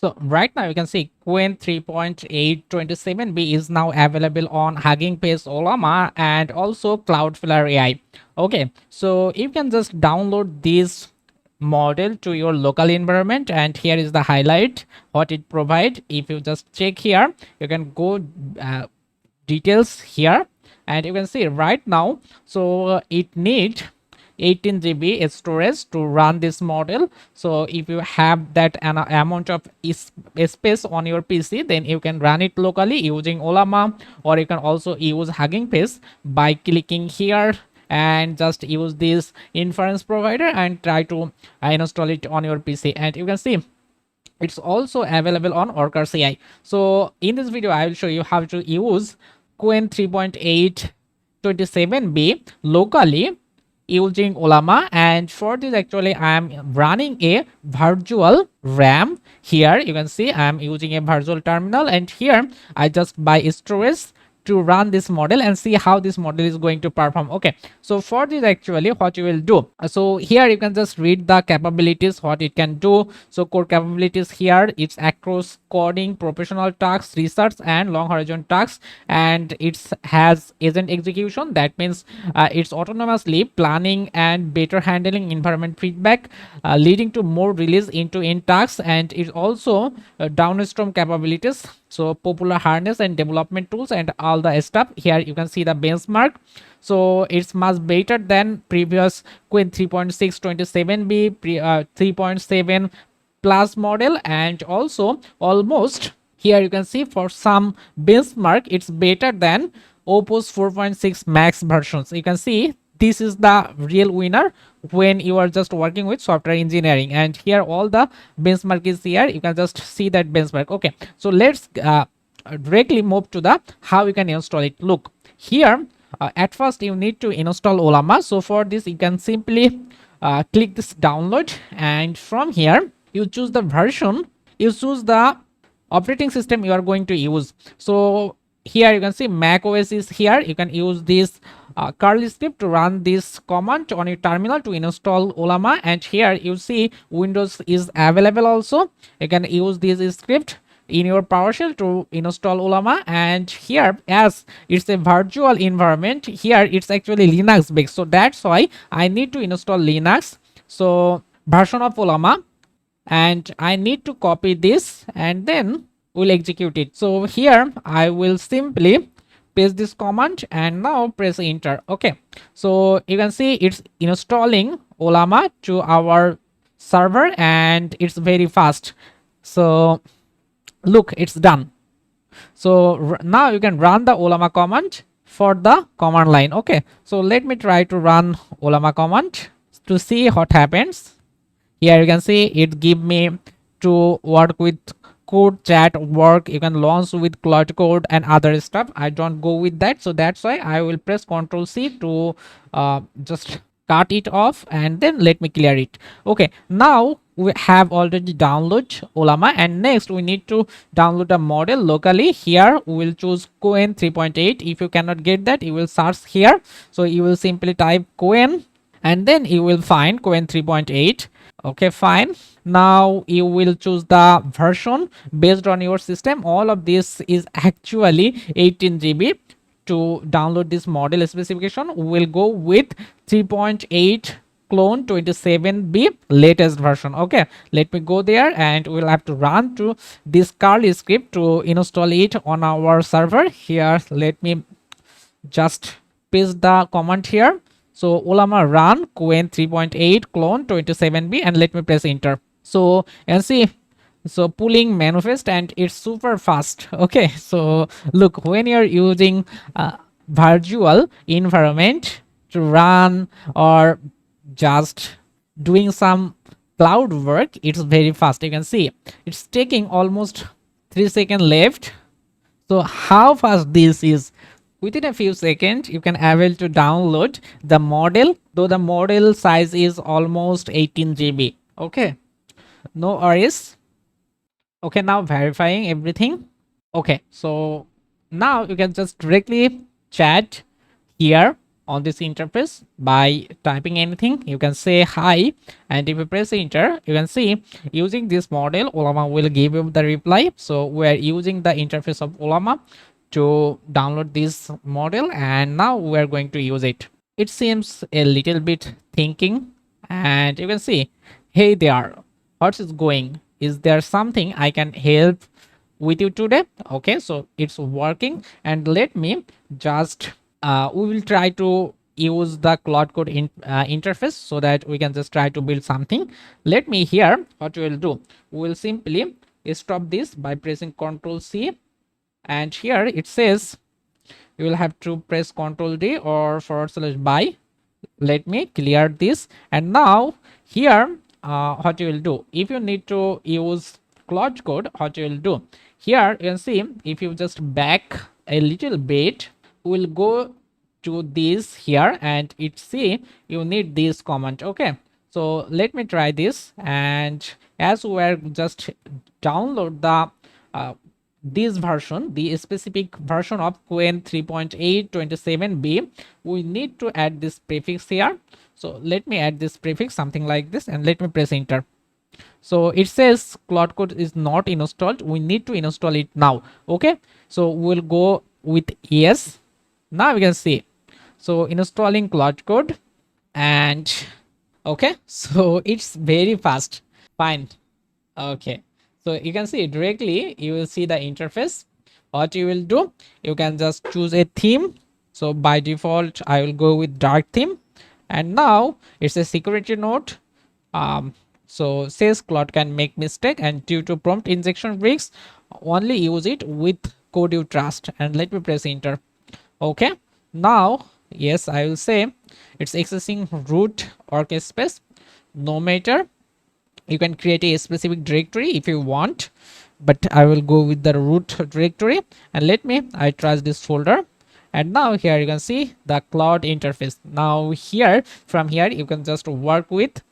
So right now you can see Qwen 3.8 27B is now available on Hugging Face, Ollama, and also Cloudflare AI. Okay, so you can just download this model to your local environment, and here is the highlight what it provides. If you just check here, you can go details here, and you can see right now, so it need 18 GB storage to run this model. So if you have that an amount of space on your PC, then you can run it locally using Ollama, or you can also use Hugging Face by clicking here and just use this inference provider and try to install it on your PC. And you can see it's also available on Orca CI. So in this video, I will show you how to use Qwen 3.8 27B locally using Ollama. And for this, actually, I am running a virtual RAM. Here you can see I am using a virtual terminal, and here I just buy storage to run this model and see how this model is going to perform. Okay, so for this, actually, what you will do, so here you can just read the capabilities what it can do. So core capabilities here, it's across coding, professional tasks, research, and long horizon tasks, and it has agent execution. That means it's autonomously planning and better handling environment feedback, leading to more release into end tasks. And it also downstream capabilities, so popular harness and development tools and all the stuff. Here you can see the benchmark, so it's much better than previous Qwen 3.6 27B 3.7 plus model, and also almost here you can see for some benchmark it's better than Oppo's 4.6 max versions. You can see this is the real winner when you are just working with software engineering, and here all the benchmark is here. You can just see that benchmark. Okay, so let's directly move to the how you can install it. Look here, at first you need to install Ollama. So for this you can simply click this download, and from here you choose the version, you choose the operating system you are going to use. So here you can see Mac OS is here. You can use this curl script to run this command on your terminal to install Ollama, and here you see Windows is available also. You can use this script in your PowerShell to install Ollama. And here, as it's a virtual environment, here it's actually Linux based, so that's why I need to install Linux, so version of Ollama, and I need to copy this and then we'll execute it. So here I will simply paste this command and now press enter. Okay, so you can see it's installing Ollama to our server and it's very fast. So look, it's done. So now you can run the Ollama command for the command line. Okay, so let me try to run Ollama command to see what happens. Here you can see it give me to work with code chat work. You can launch with Claude Code and other stuff. I don't go with that, so that's why I will press Ctrl C to just cut it off, and then let me clear it. Okay, now we have already downloaded Ollama, and next we need to download a model locally. Here we will choose Qwen 3.8. If you cannot get that, you will search here. So you will simply type Qwen and then you will find Qwen 3.8. Okay, fine. Now you will choose the version based on your system. All of this is actually 18 GB. To download this model specification, we will go with 3.8 clone 27B latest version. Okay, let me go there, and we'll have to run to this curl script to install it on our server. Here let me just paste the command here. So Ollama run Qwen 3.8 clone 27B, and let me press enter. So and see, so pulling manifest and it's super fast. Okay, so look, when you're using virtual environment to run or just doing some cloud work, it's very fast. You can see it's taking almost 3 seconds left. So how fast this is. Within a few seconds you can able to download the model, though the model size is almost 18 GB. Okay, no worries. Okay, now verifying everything. Okay, so now you can just directly chat here on this interface by typing anything. You can say hi, and if you press enter, you can see using this model Ollama will give you the reply. So we are using the interface of Ollama to download this model, and now we are going to use it. It seems a little bit thinking, and you can see, hey there, what's is going, is there something I can help with you today? Okay, so it's working, and let me just we will try to use the Claude Code interface so that we can just try to build something. Let me here, what we will do, we will simply stop this by pressing Ctrl C, and here it says you will have to press Ctrl D or /by. Let me clear this, and now here what you will do, if you need to use Claude Code, what you will do, here you can see if you just back a little bit, we'll go to this here, and it see you need this command. Okay, so let me try this, and as we're just download the this version, the specific version of Qwen 3.8 27B, we need to add this prefix here. So let me add this prefix, something like this, and let me press enter. So it says Claude Code is not installed, we need to install it now. Okay, so we'll go with yes. Now we can see, so installing Claude Code, and okay, so it's very fast. Fine. Okay, so you can see directly, you will see the interface. What you will do, you can just choose a theme. So by default I will go with dark theme, and now it's a security note. So says Claude can make mistake, and due to prompt injection risks, only use it with code you trust, and let me press enter. Okay, now yes, I will say it's accessing root orchest space. No matter, you can create a specific directory if you want, but I will go with the root directory, and let me, I trust this folder. And now here you can see the Claude interface. Now here, from here you can just work with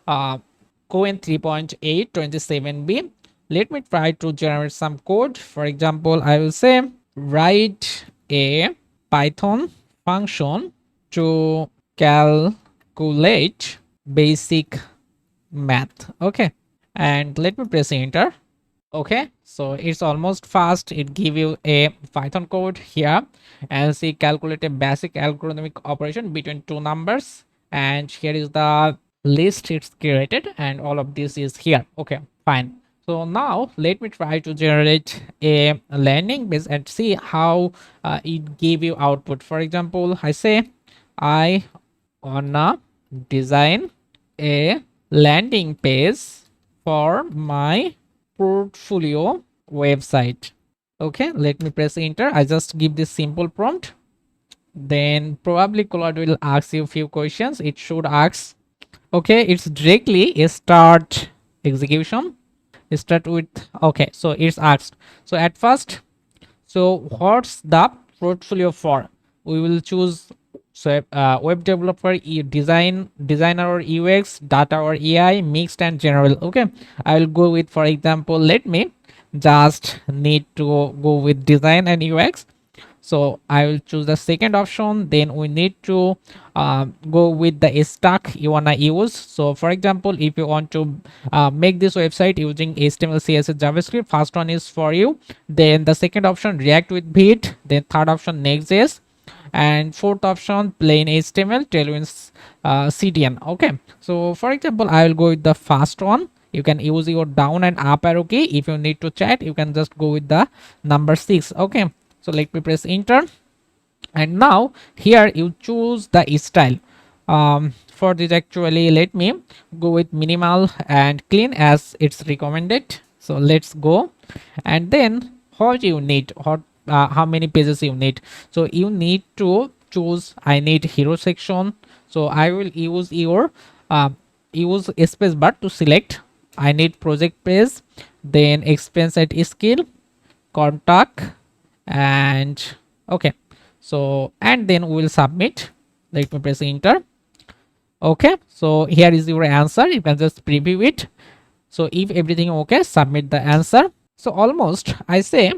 Qwen 3.8 27B. Let me try to generate some code. For example, I will say write a Python function to calculate basic math. Okay, and let me press enter. Okay, so it's almost fast. It give you a Python code here, and see calculate a basic algorithmic operation between two numbers, and here is the list it's created, and all of this is here. Okay, fine. So now let me try to generate a landing page and see how it gave you output. For example, I say I wanna design a landing page for my portfolio website. Okay, let me press enter. I just give this simple prompt, then probably Claude will ask you a few questions. It should ask, okay, it's directly a start execution, start with, okay, so it's asked, so at first, so what's the portfolio for, we will choose, so web developer, designer or UX, data or AI, mixed and general. Okay, I will go with, for example, let me just need to go with design and UX. So I will choose the second option. Then we need to go with the stack you wanna use. So for example, if you want to make this website using HTML, CSS, JavaScript, first one is for you. Then the second option, React with Vite. Then third option, Next.js, and fourth option, plain HTML, Tailwinds CDN. Okay, so for example, I will go with the first one. You can use your down and up arrow key. If you need to chat, you can just go with the number 6. Okay, so let me press enter, and now here you choose the style. For this, actually, let me go with minimal and clean as it's recommended. So let's go, and then what you need, how many pages you need. So you need to choose, I need hero section, so I will use your use space bar to select. I need project page, then expense at skill, contact, and okay, so and then we'll submit. Let me press enter. Okay, so here is your answer. You can just preview it. So if everything okay, submit the answer. So almost, I say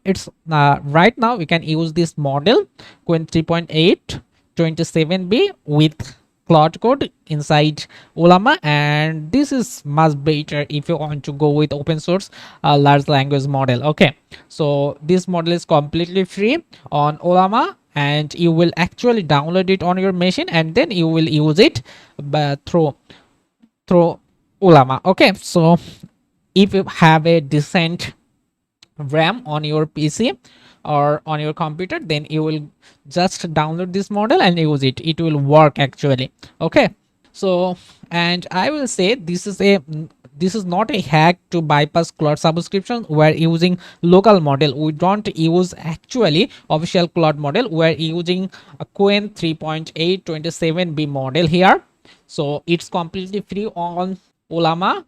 it's right now we can use this model Qwen 3.8 27B with Claude Code inside Ollama, and this is much better if you want to go with open source large language model. Okay, so this model is completely free on Ollama, and you will actually download it on your machine, and then you will use it through Ollama. Okay, so if you have a decent RAM on your PC or on your computer, then you will just download this model and use it. It will work actually. Okay, so and I will say this is not a hack to bypass Claude subscription. We're using local model. We don't use actually official Claude model. We're using a Qwen 3.8 27B model here. So it's completely free on Ollama,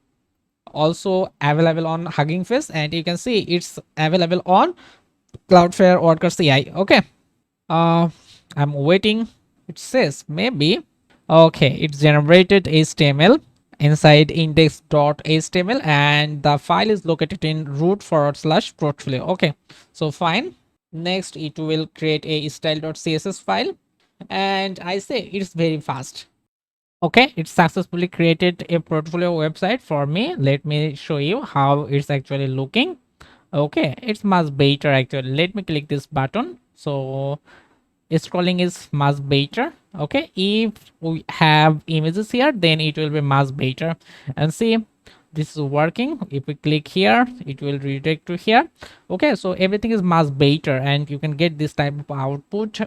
also available on Hugging Face, and you can see it's available on Cloudflare Workers CI. Okay, I'm waiting. It says maybe. Okay, it's generated HTML inside index.html, and the file is located in root/portfolio. Okay, so fine. Next, it will create a style.css file, and I say it's very fast. Okay, it successfully created a portfolio website for me. Let me show you how it's actually looking. Okay, it's much better actually. Let me click this button. So scrolling is much better. Okay, if we have images here, then it will be much better. And see, this is working. If we click here, it will redirect to here. Okay, so everything is much better, and you can get this type of output